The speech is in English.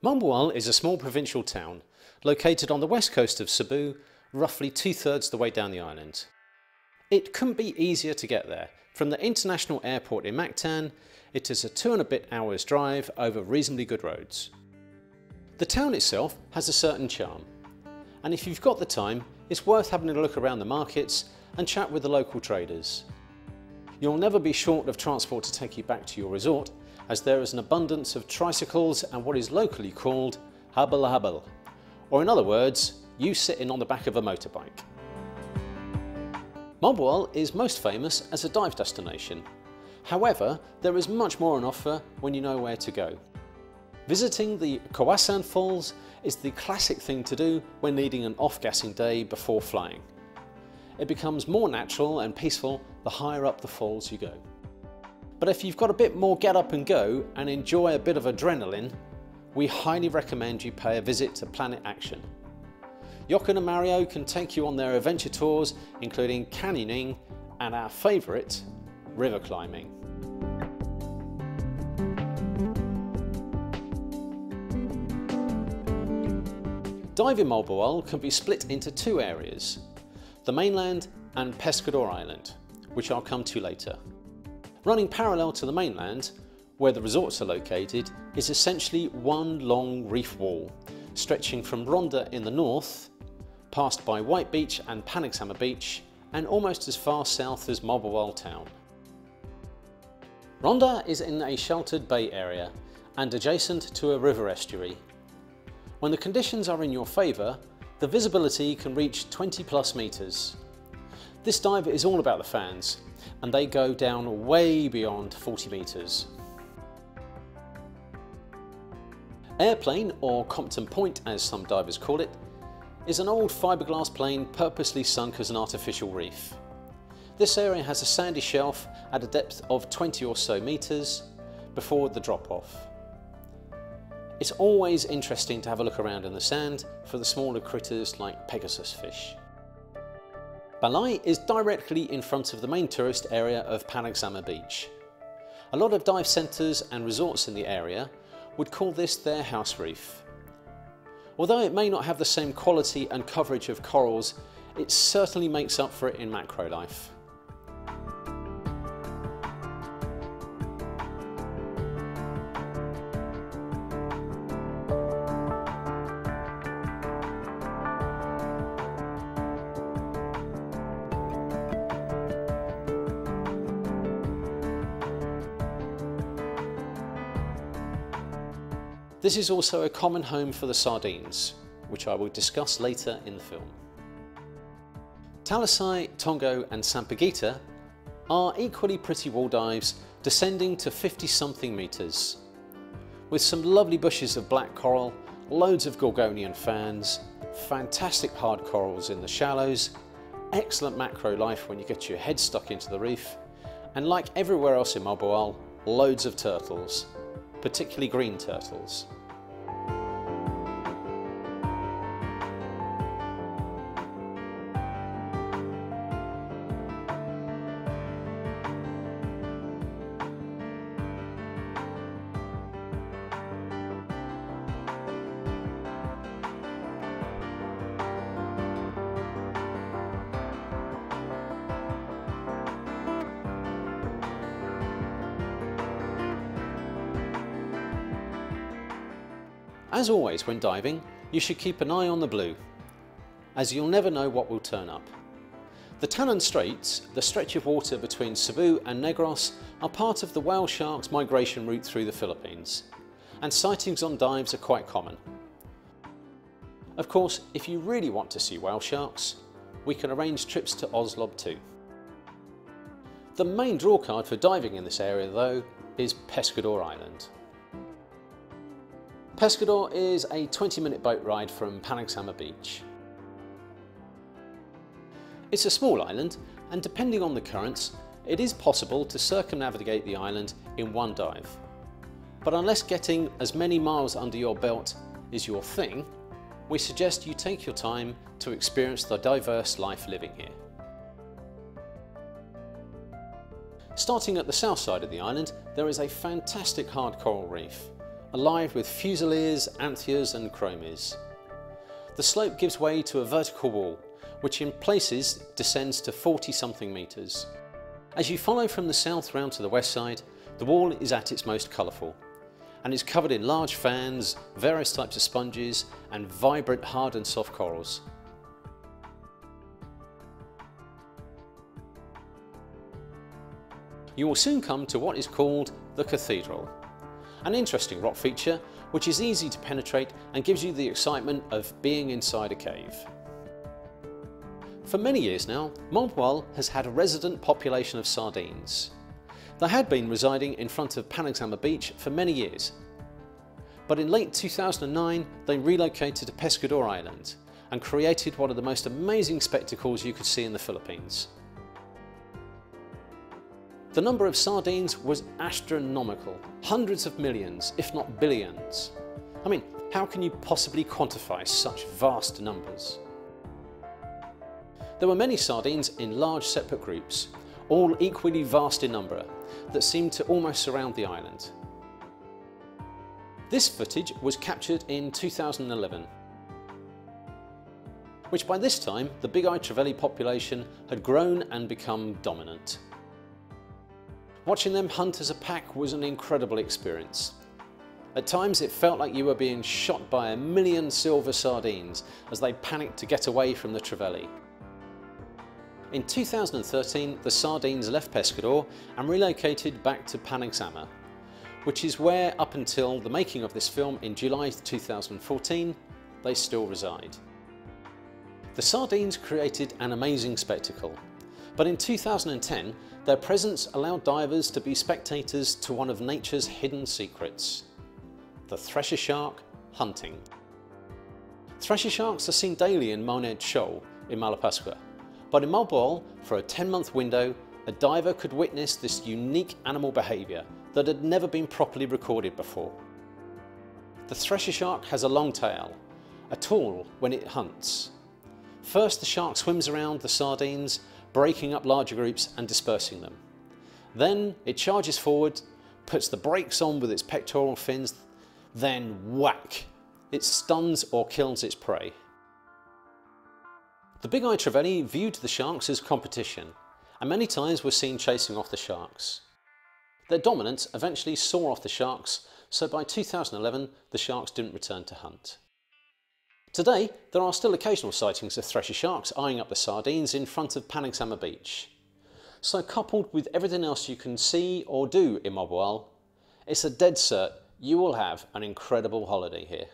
Moalboal is a small provincial town located on the west coast of Cebu, roughly 2/3 the way down the island. It couldn't be easier to get there. From the international airport in Mactan, it is a 2 and a bit hours drive over reasonably good roads. The town itself has a certain charm, and if you've got the time, it's worth having a look around the markets and chat with the local traders. You'll never be short of transport to take you back to your resort, as there is an abundance of tricycles and what is locally called habal, or in other words, you sitting on the back of a motorbike. Moalboal is most famous as a dive destination. However, there is much more on offer when you know where to go. Visiting the Kawasan Falls is the classic thing to do when needing an off-gassing day before flying. It becomes more natural and peaceful the higher up the falls you go. But if you've got a bit more get up and go and enjoy a bit of adrenaline, we highly recommend you pay a visit to Planet Action. Jochen and Mario can take you on their adventure tours, including canyoning and our favourite, river climbing. Diving Moalboal can be split into two areas, the mainland and Pescador Island, which I'll come to later. Running parallel to the mainland, where the resorts are located, is essentially one long reef wall, stretching from Ronda in the north, passed by White Beach and Panagsama Beach, and almost as far south as Moalboal town. Ronda is in a sheltered bay area and adjacent to a river estuary. When the conditions are in your favour, the visibility can reach 20+ metres. This dive is all about the fans, and they go down way beyond 40 metres. Airplane, or Compton Point as some divers call it, is an old fiberglass plane purposely sunk as an artificial reef. This area has a sandy shelf at a depth of 20 or so metres before the drop-off. It's always interesting to have a look around in the sand for the smaller critters like Pegasus fish. Balai is directly in front of the main tourist area of Panagsama Beach. A lot of dive centres and resorts in the area would call this their house reef. Although it may not have the same quality and coverage of corals, it certainly makes up for it in macro life. This is also a common home for the sardines, which I will discuss later in the film. Talisay, Tongo and Sampaguita are equally pretty wall dives, descending to 50-something metres. With some lovely bushes of black coral, loads of Gorgonian fans, fantastic hard corals in the shallows, excellent macro life when you get your head stuck into the reef, and like everywhere else in Moalboal, loads of turtles, particularly green turtles. As always when diving, you should keep an eye on the blue, as you'll never know what will turn up. The Tanan Straits, the stretch of water between Cebu and Negros, are part of the whale shark's migration route through the Philippines, and sightings on dives are quite common. Of course, if you really want to see whale sharks, we can arrange trips to Oslob too. The main drawcard for diving in this area though is Pescador Island. Pescador is a 20-minute boat ride from Panagsama Beach. It's a small island, and depending on the currents, it is possible to circumnavigate the island in one dive. But unless getting as many miles under your belt is your thing, we suggest you take your time to experience the diverse life living here. Starting at the south side of the island, there is a fantastic hard coral reef, alive with fusiliers, anthias and chromies. The slope gives way to a vertical wall, which in places descends to 40-something metres. As you follow from the south round to the west side, the wall is at its most colourful, and is covered in large fans, various types of sponges and vibrant hard and soft corals. You will soon come to what is called the Cathedral, an interesting rock feature which is easy to penetrate and gives you the excitement of being inside a cave. For many years now, Moalboal has had a resident population of sardines. They had been residing in front of Panaxama Beach for many years, but in late 2009 they relocated to Pescador Island and created one of the most amazing spectacles you could see in the Philippines. The number of sardines was astronomical, hundreds of millions, if not billions. I mean, how can you possibly quantify such vast numbers? There were many sardines in large separate groups, all equally vast in number, that seemed to almost surround the island. This footage was captured in 2011, which by this time the big-eyed trevally population had grown and become dominant. Watching them hunt as a pack was an incredible experience. At times it felt like you were being shot by a million silver sardines as they panicked to get away from the trevally. In 2013 the sardines left Pescador and relocated back to Panaxama, which is where up until the making of this film in July 2014 they still reside. The sardines created an amazing spectacle, but in 2010 their presence allowed divers to be spectators to one of nature's hidden secrets: the thresher shark hunting. Thresher sharks are seen daily in Moned Shoal in Malapascua, but in Moalboal, for a 10-month window, a diver could witness this unique animal behaviour that had never been properly recorded before. The thresher shark has a long tail, a tool when it hunts. First the shark swims around the sardines, breaking up larger groups and dispersing them. Then it charges forward, puts the brakes on with its pectoral fins, then whack! It stuns or kills its prey. The big-eyed trevally viewed the sharks as competition, and many times were seen chasing off the sharks. Their dominance eventually saw off the sharks, so by 2011 the sharks didn't return to hunt. Today there are still occasional sightings of thresher sharks eyeing up the sardines in front of Panaxama Beach. So coupled with everything else you can see or do in Moalboal, it's a dead cert you will have an incredible holiday here.